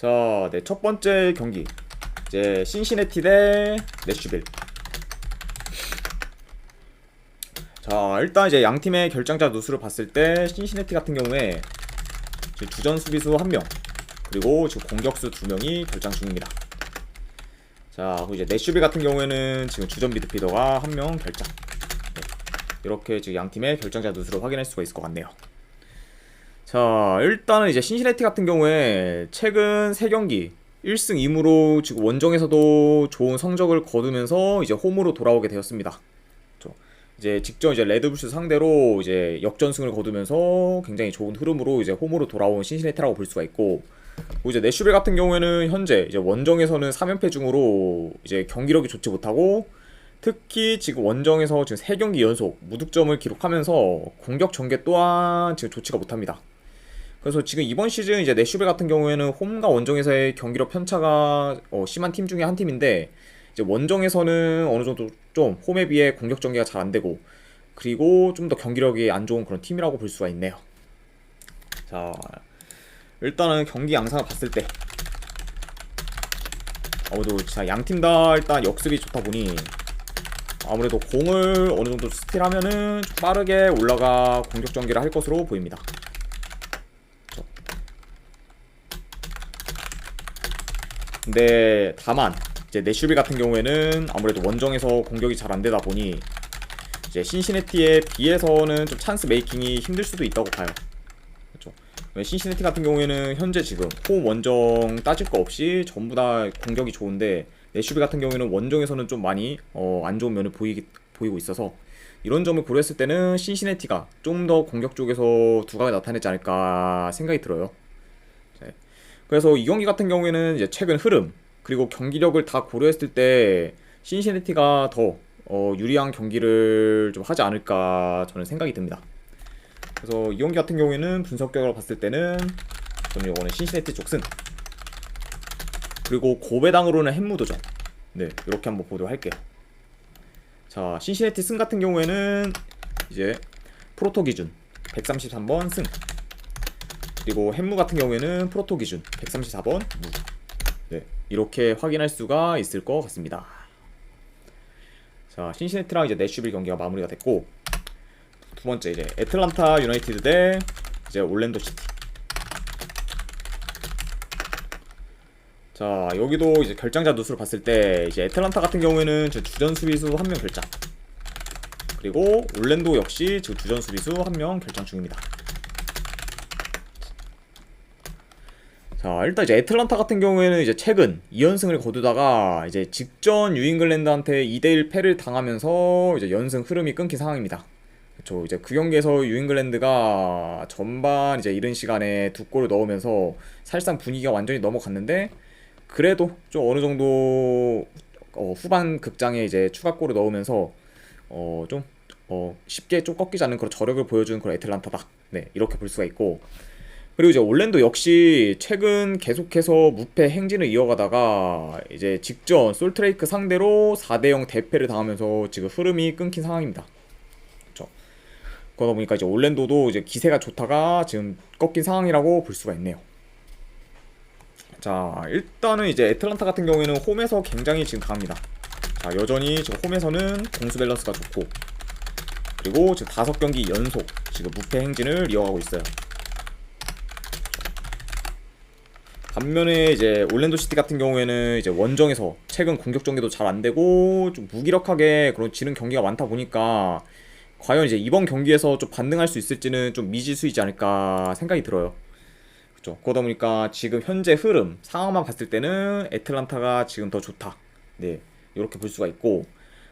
자, 네, 첫 번째 경기 이제 신시내티 대 내슈빌. 자, 일단 이제 양 팀의 결장자 누수를 봤을 때 신시내티 같은 경우에 지금 주전 수비수 1명 그리고 지금 공격수 2명이 결장 중입니다. 자, 그리고 이제 내슈빌 같은 경우에는 지금 주전 미드필더가 1명 결장. 네, 이렇게 지금 양 팀의 결장자 누수를 확인할 수가 있을 것 같네요. 자, 일단은 이제 신시내티 같은 경우에 최근 3경기 1승 2무로 지금 원정에서도 좋은 성적을 거두면서 이제 홈으로 돌아오게 되었습니다. 이제 직전 이제 레드불스 상대로 이제 역전승을 거두면서 굉장히 좋은 흐름으로 이제 홈으로 돌아온 신시내티라고 볼 수가 있고, 그리고 이제 내슈빌 같은 경우에는 현재 이제 원정에서는 3연패 중으로 이제 경기력이 좋지 못하고, 특히 지금 원정에서 지금 3경기 연속 무득점을 기록하면서 공격 전개 또한 지금 좋지가 못합니다. 그래서 지금 이번 시즌 이제 내슈빌 같은 경우에는 홈과 원정에서의 경기력 편차가 심한 팀 중에 한 팀인데, 이제 원정에서는 어느 정도 좀 홈에 비해 공격 전개가 잘 안 되고, 그리고 좀 더 경기력이 안 좋은 그런 팀이라고 볼 수가 있네요. 자, 일단은 경기 양상을 봤을 때 아무래도 진짜 양 팀 다 일단 역습이 좋다 보니 아무래도 공을 어느 정도 스틸하면은 좀 빠르게 올라가 공격 전개를 할 것으로 보입니다. 근데 다만 이제 내슈빌 같은 경우에는 아무래도 원정에서 공격이 잘 안되다 보니 이제 신시내티에 비해서는 좀 찬스 메이킹이 힘들 수도 있다고 봐요. 그렇죠? 신시내티 같은 경우에는 현재 지금 홈 원정 따질 거 없이 전부 다 공격이 좋은데, 내슈빌 같은 경우에는 원정에서는 좀 많이 안 좋은 면을 보이고 있어서, 이런 점을 고려했을 때는 신시내티가 좀 더 공격 쪽에서 두각을 나타내지 않을까 생각이 들어요. 그래서 이 경기 같은 경우에는 이제 최근 흐름 그리고 경기력을 다 고려했을 때 신시내티가 더 유리한 경기를 좀 하지 않을까 저는 생각이 듭니다. 그래서 이 경기 같은 경우에는 분석 결과로 봤을 때는 저는 이거는 신시내티 쪽 승, 그리고 고배당으로는 햄무도전, 네, 이렇게 한번 보도록 할게요. 자, 신시내티 승 같은 경우에는 이제 프로토 기준 133번 승, 그리고 햄무 같은 경우에는 프로토 기준 134번 무. 네, 이렇게 확인할 수가 있을 것 같습니다. 자, 신시내티랑 이제 내슈빌 경기가 마무리가 됐고, 두 번째 이제 애틀란타 유나이티드 대 이제 올랜도 시티. 자, 여기도 이제 결장자 누수를 봤을 때 이제 애틀란타 같은 경우에는 주전 수비수 1명 결장, 그리고 올랜도 역시 지금 주전 수비수 1명 결장 중입니다. 자, 일단 이제 애틀란타 같은 경우에는 이제 최근 2연승을 거두다가 이제 직전 뉴잉글랜드한테 2대1 패를 당하면서 이제 연승 흐름이 끊긴 상황입니다. 그쵸, 이제 그 경기에서 뉴잉글랜드가 전반 이제 이른 시간에 2골을 넣으면서 사실상 분위기가 완전히 넘어갔는데, 그래도 좀 어느 정도 후반 극장에 이제 추가골을 넣으면서 좀 쉽게 좀 꺾이지 않는 그런 저력을 보여주는 그런 애틀란타다. 네, 이렇게 볼 수가 있고, 그리고 이제 올랜도 역시 최근 계속해서 무패 행진을 이어가다가 이제 직전 솔트레이크 상대로 4대0 대패를 당하면서 지금 흐름이 끊긴 상황입니다. 그렇죠? 그러다 보니까 이제 올랜도도 이제 기세가 좋다가 지금 꺾인 상황이라고 볼 수가 있네요. 자, 일단은 이제 애틀란타 같은 경우에는 홈에서 굉장히 지금 강합니다. 자, 여전히 지금 홈에서는 공수 밸런스가 좋고, 그리고 지금 5경기 연속 지금 무패 행진을 이어가고 있어요. 반면에 이제 올랜도 시티 같은 경우에는 이제 원정에서 최근 공격 전개도 잘 안되고 좀 무기력하게 그런 지는 경기가 많다 보니까 과연 이제 이번 경기에서 좀 반등할 수 있을지는 좀 미지수이지 않을까 생각이 들어요. 그렇죠. 그러다 보니까 지금 현재 흐름 상황만 봤을 때는 애틀란타가 지금 더 좋다. 네, 이렇게 볼 수가 있고,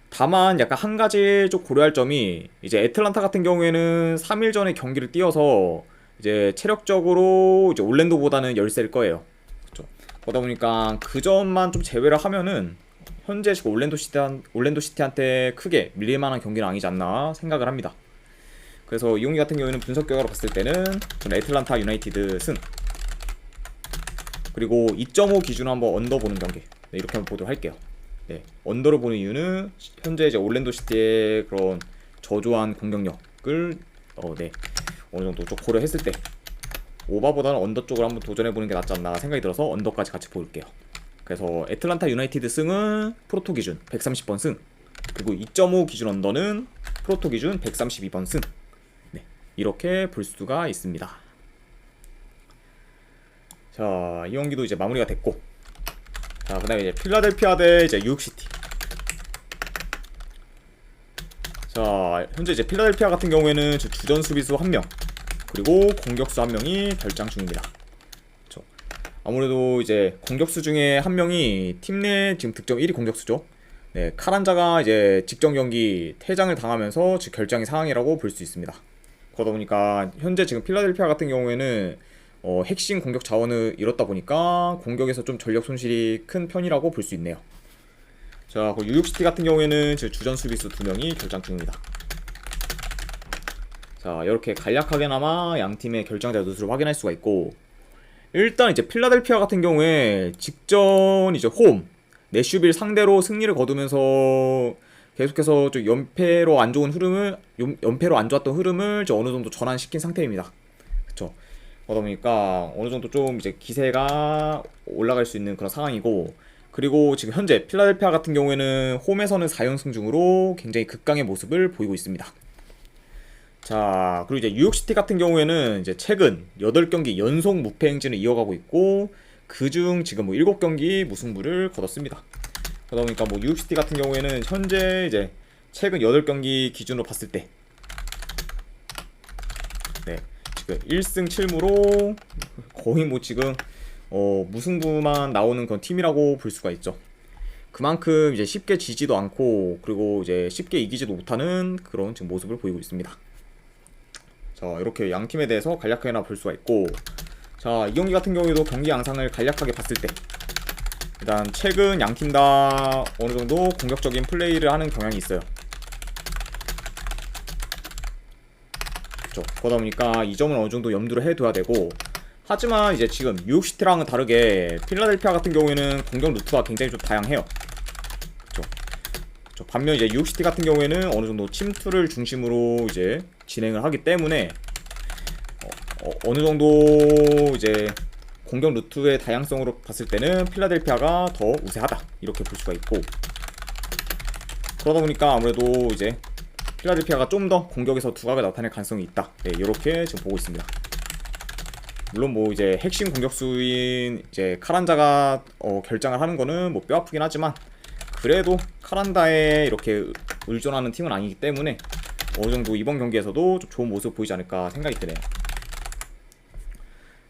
다만 약간 한 가지 좀 고려할 점이 이제 애틀란타 같은 경우에는 3일 전에 경기를 뛰어서 이제 체력적으로 이제 올랜도보다는 열세일 거예요. 그렇죠. 그러다 보니까 그 점만 좀 제외를 하면은 현재 지금 올랜도 시티한테 크게 밀릴 만한 경기는 아니지 않나 생각을 합니다. 그래서 이 경기 같은 경우에는 분석 결과로 봤을 때는 저는 애틀란타 유나이티드 승, 그리고 2.5 기준으로 한번 언더 보는 경기, 네, 이렇게 한번 보도록 할게요. 네, 언더를 보는 이유는 현재 이제 올랜도 시티의 그런 저조한 공격력을 네, 어느 정도 좀 고려했을 때 오바보다는 언더 쪽으로 한번 도전해보는 게 낫지 않나 생각이 들어서 언더까지 같이 볼게요. 그래서 애틀란타 유나이티드 승은 프로토 기준 130번 승, 그리고 2.5 기준 언더는 프로토 기준 132번 승. 네, 이렇게 볼 수가 있습니다. 자, 이 경기도 이제 마무리가 됐고, 자, 그다음에 이제 필라델피아 대 이제 뉴욕시티. 자, 현재 이제 필라델피아 같은 경우에는 주전 수비수 1명, 그리고 공격수 1명이 결장 중입니다. 그렇죠. 아무래도 이제 공격수 중에 1명이 팀 내 지금 득점 1위 공격수죠. 네, 카란자가 이제 직전 경기 퇴장을 당하면서 지금 결장의 상황이라고 볼 수 있습니다. 그러다 보니까 현재 지금 필라델피아 같은 경우에는 핵심 공격 자원을 잃었다 보니까 공격에서 좀 전력 손실이 큰 편이라고 볼 수 있네요. 자, 그리고 뉴욕시티 같은 경우에는 주전 수비수 2명이 결장 중입니다. 자, 이렇게 간략하게나마 양 팀의 결장자 누수를 확인할 수가 있고, 일단 이제 필라델피아 같은 경우에 직전 이제 홈 내슈빌 상대로 승리를 거두면서 계속해서 좀 연패로 안 좋았던 흐름을 어느 정도 전환시킨 상태입니다. 그쵸? 그러다 보니까 어느 정도 좀 이제 기세가 올라갈 수 있는 그런 상황이고, 그리고 지금 현재 필라델피아 같은 경우에는 홈에서는 4연승 중으로 굉장히 극강의 모습을 보이고 있습니다. 자, 그리고 이제 뉴욕시티 같은 경우에는 이제 최근 8경기 연속 무패 행진을 이어가고 있고, 그중 지금 뭐 7경기 무승부를 거뒀습니다. 그러다 보니까 뭐 뉴욕시티 같은 경우에는 현재 이제 최근 8경기 기준으로 봤을 때, 네, 지금 1승 7무로 거의 뭐 지금 무승부만 나오는 그런 팀이라고 볼 수가 있죠. 그만큼 이제 쉽게 지지도 않고, 그리고 이제 쉽게 이기지도 못하는 그런 지금 모습을 보이고 있습니다. 자, 이렇게 양 팀에 대해서 간략하게나 볼 수가 있고, 자, 이 경기 같은 경우에도 경기 양상을 간략하게 봤을 때, 일단 최근 양 팀 다 어느 정도 공격적인 플레이를 하는 경향이 있어요. 그렇죠. 그러다 보니까 이 점은 어느 정도 염두를 해둬야 되고, 하지만 이제 지금 뉴욕시티랑은 다르게 필라델피아 같은 경우에는 공격 루트가 굉장히 좀 다양해요. 그렇죠. 반면 이제 뉴욕시티 같은 경우에는 어느 정도 침투를 중심으로 이제 진행을 하기 때문에 어느 정도 이제 공격 루트의 다양성으로 봤을 때는 필라델피아가 더 우세하다, 이렇게 볼 수가 있고, 그러다 보니까 아무래도 이제 필라델피아가 좀 더 공격에서 두각을 나타낼 가능성이 있다. 네, 이렇게 지금 보고 있습니다. 물론 뭐 이제 핵심 공격수인 이제 카란자가 결장을 하는 거는 뭐 뼈아프긴 하지만, 그래도 카란다에 이렇게 의존하는 팀은 아니기 때문에 어느 정도 이번 경기에서도 좀 좋은 모습 보이지 않을까 생각이 드네요.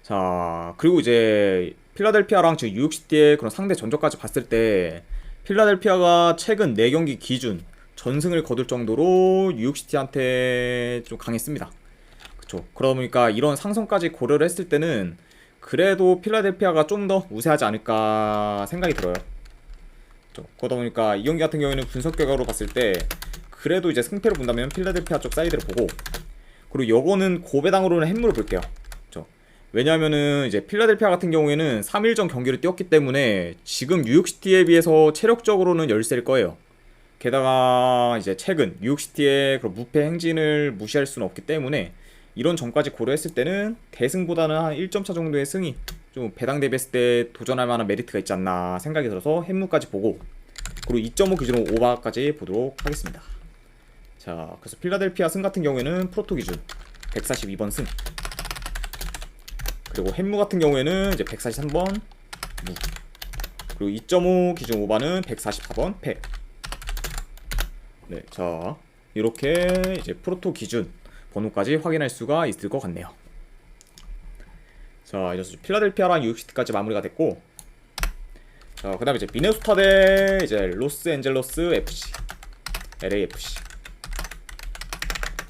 자, 그리고 이제 필라델피아랑 지금 뉴욕시티의 그런 상대 전적까지 봤을 때, 필라델피아가 최근 4경기 기준 전승을 거둘 정도로 뉴욕시티한테 좀 강했습니다. 그쵸. 그러다 보니까 이런 상성까지 고려를 했을 때는 그래도 필라델피아가 좀 더 우세하지 않을까 생각이 들어요. 그쵸. 그러다 보니까 이 경기 같은 경우에는 분석 결과로 봤을 때 그래도 이제 승패로 본다면 필라델피아 쪽 사이드를 보고, 그리고 요거는 고배당으로는 햄무를 볼게요. 그쵸. 왜냐하면은 이제 필라델피아 같은 경우에는 3일 전 경기를 뛰었기 때문에 지금 뉴욕시티에 비해서 체력적으로는 열세일 거예요. 게다가 이제 최근 뉴욕시티의 그런 무패 행진을 무시할 수는 없기 때문에 이런 점까지 고려했을 때는 대승보다는 한 1점 차 정도의 승이 좀 배당 대비했을 때 도전할 만한 메리트가 있지 않나 생각이 들어서 햄무까지 보고, 그리고 2.5 기준으로 오바까지 보도록 하겠습니다. 자, 그래서 필라델피아 승 같은 경우에는 프로토 기준 142번 승, 그리고 햄무 같은 경우에는 이제 143번 무, 그리고 2.5 기준 오바는 144번 패. 네, 자, 이렇게 이제 프로토 기준 번호까지 확인할 수가 있을 것 같네요. 자, 이제 필라델피아랑 뉴욕시티까지 마무리가 됐고, 자, 그 다음에 이제 미네소타 대 이제 로스앤젤러스 FC, LAFC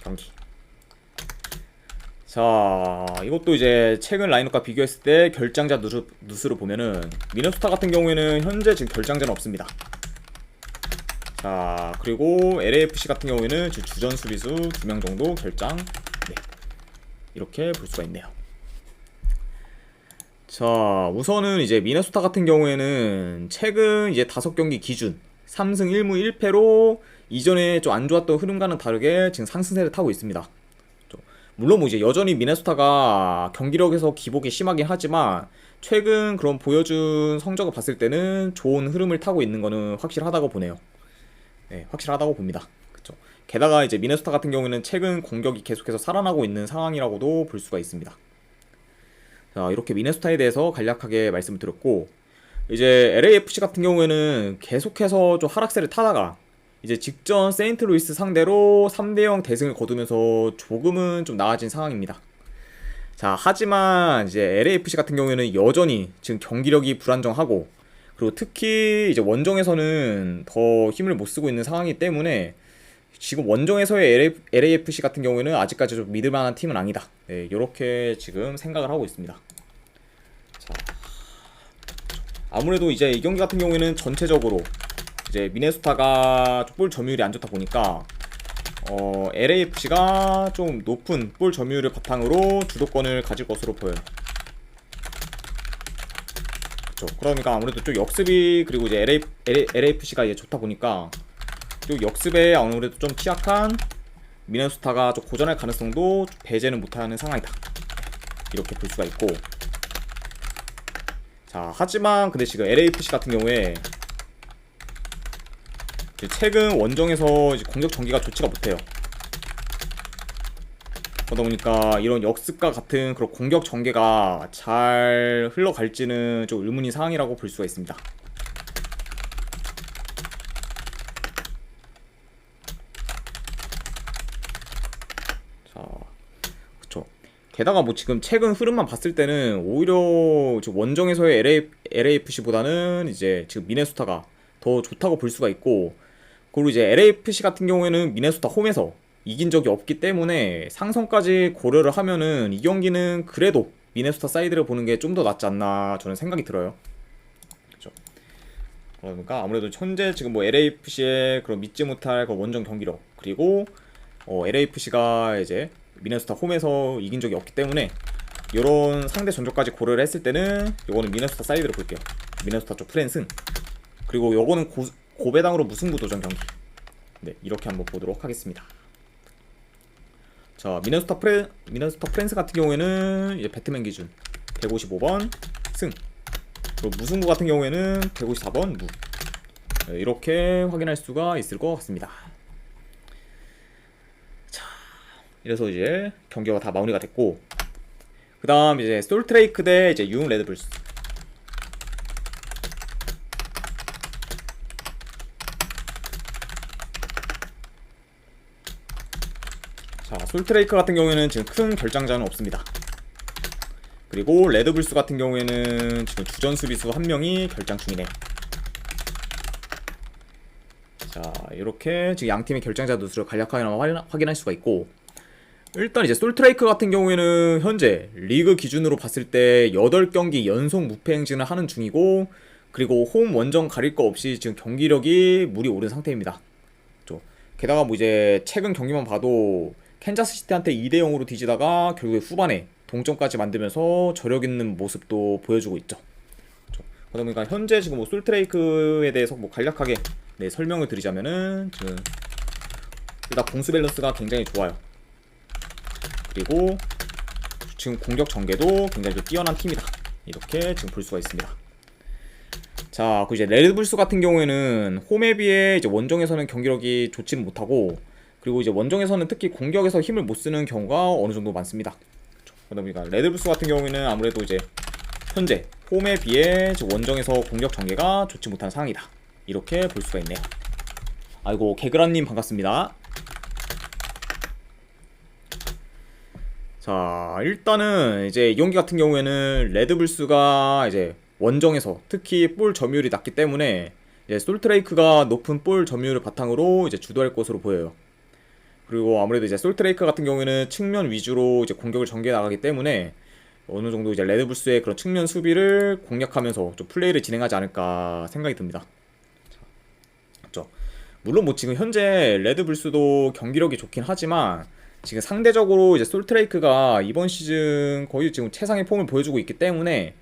경기. 자, 이것도 이제 최근 라인업과 비교했을 때 결장자 누수를 보면은 미네소타 같은 경우에는 현재 지금 결장자는 없습니다. 자, 그리고 LAFC 같은 경우에는 주전 수비수 2명 정도 결장. 네, 이렇게 볼 수가 있네요. 자, 우선은 이제 미네소타 같은 경우에는 최근 이제 5경기 기준 3승 1무 1패로 이전에 좀 안 좋았던 흐름과는 다르게 지금 상승세를 타고 있습니다. 물론 뭐 이제 여전히 미네소타가 경기력에서 기복이 심하긴 하지만 최근 그런 보여준 성적을 봤을 때는 좋은 흐름을 타고 있는 거는 확실하다고 보네요. 네, 확실하다고 봅니다. 그쵸. 게다가 이제 미네소타 같은 경우에는 최근 공격이 계속해서 살아나고 있는 상황이라고도 볼 수가 있습니다. 자, 이렇게 미네소타에 대해서 간략하게 말씀을 드렸고, 이제 LAFC 같은 경우에는 계속해서 좀 하락세를 타다가 이제 직전 세인트루이스 상대로 3대0 대승을 거두면서 조금은 좀 나아진 상황입니다. 자, 하지만 이제 LAFC 같은 경우에는 여전히 지금 경기력이 불안정하고, 그리고 특히 이제 원정에서는 더 힘을 못 쓰고 있는 상황이기 때문에 지금 원정에서의 LAFC 같은 경우에는 아직까지 좀 믿을 만한 팀은 아니다. 네, 이렇게 지금 생각을 하고 있습니다. 자, 아무래도 이제 이 경기 같은 경우에는 전체적으로 이제 미네소타가 볼 점유율이 안 좋다 보니까 LAFC가 좀 높은 볼 점유율을 바탕으로 주도권을 가질 것으로 보여요. 그렇죠. 그러니까 아무래도 좀 역습이, 그리고 이제 LAFC가 이제 좋다 보니까 좀 역습에 아무래도 좀 취약한 미네소타가 좀 고전할 가능성도 배제는 못하는 상황이다. 이렇게 볼 수가 있고, 자, 하지만 근데 지금 LAFC 같은 경우에 최근 원정에서 이제 공격 전개가 좋지가 못해요. 그러다 보니까 이런 역습과 같은 그런 공격 전개가 잘 흘러갈지는 좀 의문인 상황이라고 볼 수가 있습니다. 자, 그쵸. 게다가 뭐 지금 최근 흐름만 봤을 때는 오히려 지금 원정에서의 LAFC보다는 이제 지금 미네소타가 더 좋다고 볼 수가 있고, 그리고 이제 LAFC 같은 경우에는 미네소타 홈에서 이긴 적이 없기 때문에 상성까지 고려를 하면은 이 경기는 그래도 미네소타 사이드를 보는 게 좀 더 낫지 않나 저는 생각이 들어요. 그렇죠. 그러니까 아무래도 현재 지금 뭐 LAFC의 그런 믿지 못할 그 원정 경기력, 그리고 LAFC가 이제 미네소타 홈에서 이긴 적이 없기 때문에 이런 상대 전적까지 고려를 했을 때는 요거는 미네소타 사이드로 볼게요. 미네소타 쪽 프랜승, 그리고 요거는 고배당으로 무승부 도전 경기. 네, 이렇게 한번 보도록 하겠습니다. 자, 미네소타 프랜스 같은 경우에는 이제 배트맨 기준 155번 승, 그리고 무승부 같은 경우에는 154번 무. 네, 이렇게 확인할 수가 있을 것 같습니다. 자, 이래서 이제 경기가 다 마무리가 됐고, 그 다음 이제 솔트레이크 대 이제 융 레드불스. 자, 솔트레이크 같은 경우에는 지금 큰 결장자는 없습니다. 그리고 레드불스 같은 경우에는 지금 주전 수비수 한 명이 결장 중이네. 자, 이렇게 지금 양 팀의 결장자 누수를 간략하게 확인할 수가 있고, 일단 이제 솔트레이크 같은 경우에는 현재 리그 기준으로 봤을 때 8경기 연속 무패 행진을 하는 중이고, 그리고 홈 원정 가릴 거 없이 지금 경기력이 물이 오른 상태입니다. 게다가 뭐 이제 최근 경기만 봐도 캔자스시티한테 2대0으로 뒤지다가 결국에 후반에 동점까지 만들면서 저력 있는 모습도 보여주고 있죠. 그러다 보니까 현재 지금 뭐 솔트레이크에 대해서 뭐 간략하게 설명을 드리자면은 지금 일단 공수 밸런스가 굉장히 좋아요. 그리고 지금 공격 전개도 굉장히 좀 뛰어난 팀이다. 이렇게 지금 볼 수가 있습니다. 자, 그 이제 레드불스 같은 경우에는 홈에 비해 이제 원정에서는 경기력이 좋지는 못하고, 그리고 이제 원정에서는 특히 공격에서 힘을 못 쓰는 경우가 어느 정도 많습니다. 그러다 보니까 레드불스 같은 경우에는 아무래도 이제 현재 홈에 비해 원정에서 공격 전개가 좋지 못한 상황이다. 이렇게 볼 수가 있네요. 아이고, 개그란님 반갑습니다. 자, 일단은 이제 이 경기 같은 경우에는 레드불스가 이제 원정에서 특히 볼 점유율이 낮기 때문에 이제 솔트레이크가 높은 볼 점유율을 바탕으로 이제 주도할 것으로 보여요. 그리고 아무래도 이제 솔트레이크 같은 경우에는 측면 위주로 이제 공격을 전개해 나가기 때문에 어느 정도 이제 레드불스의 그런 측면 수비를 공략하면서 좀 플레이를 진행하지 않을까 생각이 듭니다. 그렇죠. 물론 뭐 지금 현재 레드불스도 경기력이 좋긴 하지만 지금 상대적으로 이제 솔트레이크가 이번 시즌 거의 지금 최상의 폼을 보여주고 있기 때문에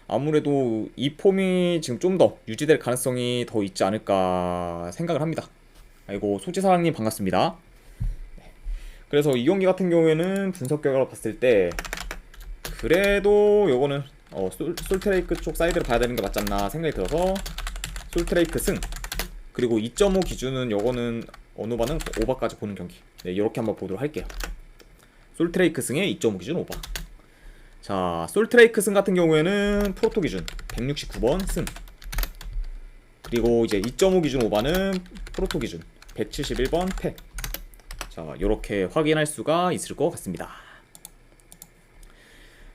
아무래도 이 폼이 지금 좀 더 유지될 가능성이 더 있지 않을까 생각을 합니다. 아이고, 소지사랑님 반갑습니다. 그래서 이 경기 같은 경우에는 분석 결과로 봤을 때 그래도 요거는 솔트레이크 쪽 사이드를 봐야 되는 게 맞지 않나 생각이 들어서 솔트레이크 승, 그리고 2.5 기준은 요거는 어느 바는 오바까지 보는 경기. 네, 이렇게 한번 보도록 할게요. 솔트레이크 승에 2.5 기준 오바. 자, 솔트레이크 승 같은 경우에는 프로토 기준 169번 승, 그리고 이제 2.5 기준 오바는 프로토 기준 171번 패. 자, 요렇게 확인할 수가 있을 것 같습니다.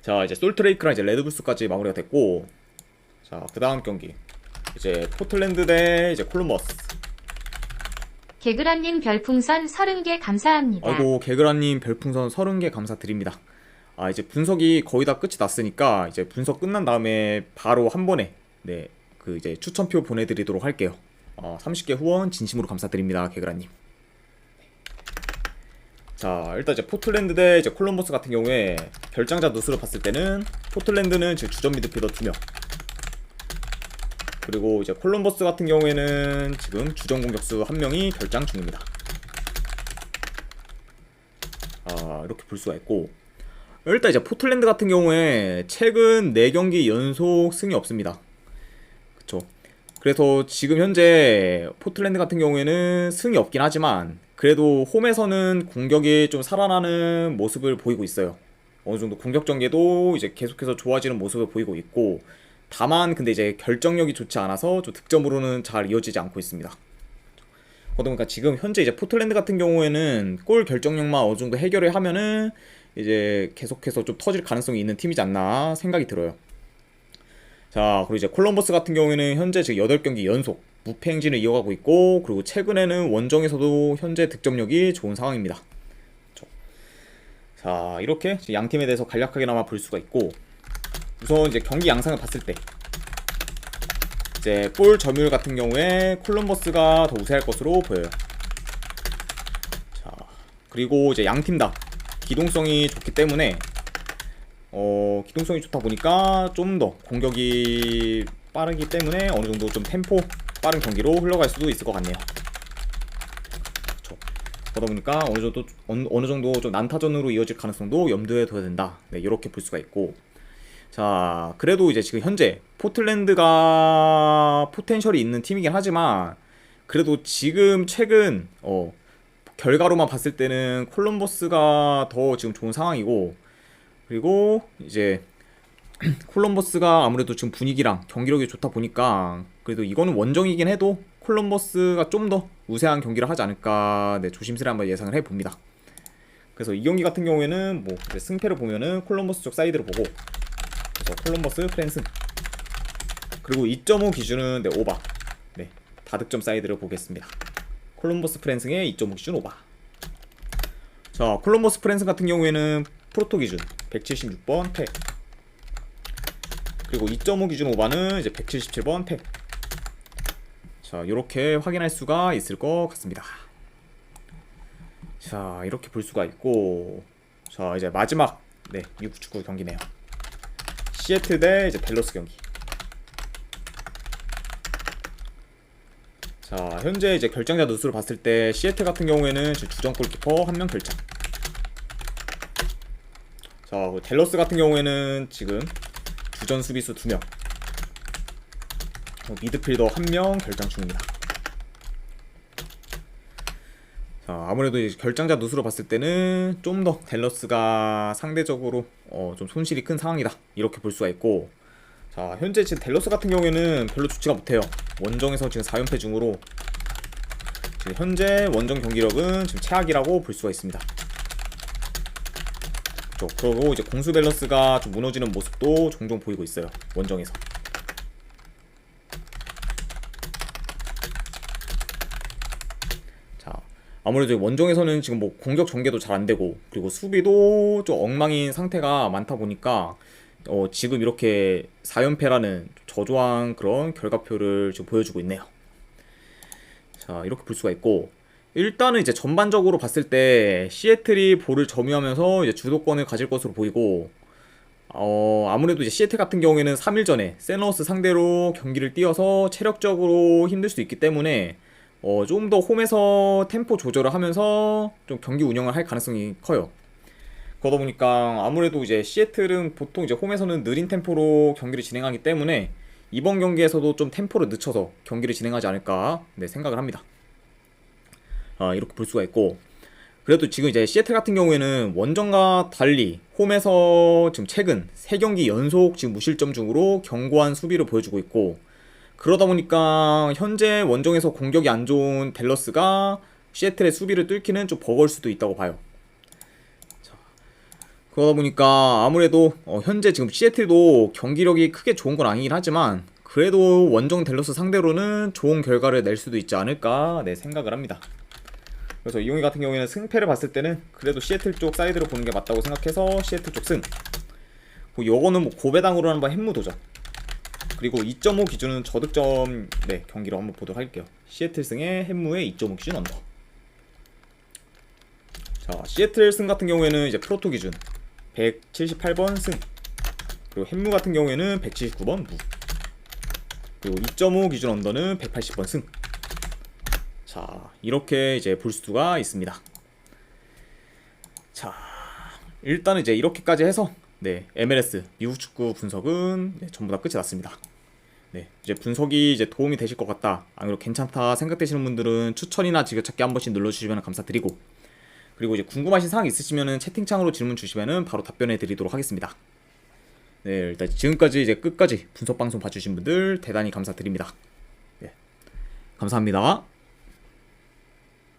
자, 이제 솔트레이크랑 이제 레드불스까지 마무리가 됐고, 자, 그 다음 경기 이제 포틀랜드 대 이제 콜럼버스. 개그라님 별풍선 30개 감사합니다. 아이고, 개그라님 별풍선 30개 감사드립니다. 이제 분석이 거의 다 끝이 났으니까 이제 분석 끝난 다음에 바로 한 번에 네, 그 이제 추천표 보내드리도록 할게요. 30개 후원 진심으로 감사드립니다, 개그라님. 자, 일단 이제 포틀랜드 대 이제 콜럼버스 같은 경우에 결장자 누수를 봤을 때는 포틀랜드는 지금 주전 미드필더 2명, 그리고 이제 콜럼버스 같은 경우에는 지금 주전 공격수 1명이 결장 중입니다. 이렇게 볼 수가 있고, 일단 이제 포틀랜드 같은 경우에 최근 4경기 연속 승이 없습니다. 그쵸? 그래서 지금 현재 포틀랜드 같은 경우에는 승이 없긴 하지만 그래도 홈에서는 공격이 좀 살아나는 모습을 보이고 있어요. 어느 정도 공격 전개도 이제 계속해서 좋아지는 모습을 보이고 있고, 다만 근데 이제 결정력이 좋지 않아서 좀 득점으로는 잘 이어지지 않고 있습니다. 그러다 보니까 지금 현재 이제 포틀랜드 같은 경우에는 골 결정력만 어느 정도 해결을 하면은 이제 계속해서 좀 터질 가능성이 있는 팀이지 않나 생각이 들어요. 자, 그리고 이제 콜럼버스 같은 경우에는 현재 지금 8경기 연속 무패 행진을 이어가고 있고, 그리고 최근에는 원정에서도 현재 득점력이 좋은 상황입니다. 자, 이렇게 양 팀에 대해서 간략하게나마 볼 수가 있고, 우선 이제 경기 양상을 봤을 때 이제 골 점유율 같은 경우에 콜럼버스가 더 우세할 것으로 보여요. 자, 그리고 이제 양 팀 다 기동성이 좋기 때문에 기동성이 좋다 보니까 좀 더 공격이 빠르기 때문에 어느 정도 좀 템포 빠른 경기로 흘러갈 수도 있을 것 같네요. 그렇죠. 그러다 보니까 어느 정도 좀 난타전으로 이어질 가능성도 염두에 둬야 된다. 네, 이렇게 볼 수가 있고, 자, 그래도 이제 지금 현재 포틀랜드가 포텐셜이 있는 팀이긴 하지만 그래도 지금 최근 결과로만 봤을 때는 콜럼버스가 더 지금 좋은 상황이고, 그리고 이제 콜럼버스가 아무래도 지금 분위기랑 경기력이 좋다 보니까 그래도 이거는 원정이긴 해도 콜럼버스가 좀 더 우세한 경기를 하지 않을까, 네, 조심스레 한번 예상을 해봅니다. 그래서 이 경기 같은 경우에는 뭐 승패를 보면은 콜럼버스 쪽 사이드를 보고, 그래서 콜럼버스 프랜승, 그리고 2.5 기준은 네, 오바, 네, 다득점 사이드를 보겠습니다. 콜럼버스 프랜승의 2.5 기준 오바. 자, 콜럼버스 프랜승 같은 경우에는 프로토 기준 176번 패, 그리고 2.5 기준 오바는 이제 177번 패. 자, 이렇게 확인할 수가 있을 것 같습니다. 자, 이렇게 볼 수가 있고, 자, 이제 마지막 네, 미국 축구 경기네요. 시애틀 대 이제 댈러스 경기. 자, 현재 이제 결정자 누수를 봤을 때 시애틀 같은 경우에는 주전 골키퍼 1명 결장. 자, 댈러스 같은 경우에는 지금 주전 수비수 2명, 미드필더 1명 결장 중입니다. 자, 아무래도 이제 결장자 누수로 봤을 때는 좀 더 댈러스가 상대적으로 좀 손실이 큰 상황이다, 이렇게 볼 수가 있고, 자, 현재 지금 댈러스 같은 경우에는 별로 좋지가 못해요. 원정에서 지금 4연패 중으로 지금 현재 원정 경기력은 지금 최악이라고 볼 수가 있습니다. 그리고 이제 공수 밸런스가 좀 무너지는 모습도 종종 보이고 있어요, 원정에서. 자, 아무래도 원정에서는 지금 뭐 공격 전개도 잘 안되고, 그리고 수비도 좀 엉망인 상태가 많다 보니까 지금 이렇게 4연패라는 저조한 그런 결과표를 지금 보여주고 있네요. 자, 이렇게 볼 수가 있고, 일단은 이제 전반적으로 봤을 때 시애틀이 볼을 점유하면서 이제 주도권을 가질 것으로 보이고, 아무래도 이제 시애틀 같은 경우에는 3일 전에 샌너스 상대로 경기를 뛰어서 체력적으로 힘들 수 있기 때문에 좀 더 홈에서 템포 조절을 하면서 좀 경기 운영을 할 가능성이 커요. 그러다 보니까 아무래도 이제 시애틀은 보통 이제 홈에서는 느린 템포로 경기를 진행하기 때문에 이번 경기에서도 좀 템포를 늦춰서 경기를 진행하지 않을까 네, 생각을 합니다. 이렇게 볼 수가 있고, 그래도 지금 이제 시애틀 같은 경우에는 원정과 달리 홈에서 지금 최근 3경기 연속 지금 무실점 중으로 견고한 수비를 보여주고 있고, 그러다 보니까 현재 원정에서 공격이 안 좋은 댈러스가 시애틀의 수비를 뚫기는 좀 버거울 수도 있다고 봐요. 그러다 보니까 아무래도 현재 지금 시애틀도 경기력이 크게 좋은 건 아니긴 하지만 그래도 원정 댈러스 상대로는 좋은 결과를 낼 수도 있지 않을까 네, 생각을 합니다. 그래서 이 경기 같은 경우에는 승패를 봤을 때는 그래도 시애틀 쪽 사이드로 보는 게 맞다고 생각해서 시애틀 쪽 승. 요거는 뭐 고배당으로 한번 햄무 도전. 그리고 2.5 기준은 저득점 네, 경기로 한번 보도록 할게요. 시애틀 승에 햄무의 2.5 기준 언더. 자, 시애틀 승 같은 경우에는 이제 프로토 기준 178번 승. 그리고 햄무 같은 경우에는 179번 무. 그리고 2.5 기준 언더는 180번 승. 자, 이렇게 이제 볼 수가 있습니다. 자, 일단은 이제 이렇게까지 해서 네, MLS 미국 축구 분석은 네, 전부 다 끝이 났습니다. 네, 이제 분석이 이제 도움이 되실 것 같다, 아니면 괜찮다 생각되시는 분들은 추천이나 즐겨찾기 한 번씩 눌러주시면 감사드리고, 그리고 이제 궁금하신 사항 있으시면은 채팅창으로 질문 주시면은 바로 답변해 드리도록 하겠습니다. 네, 일단 지금까지 이제 끝까지 분석 방송 봐주신 분들 대단히 감사드립니다. 네, 감사합니다.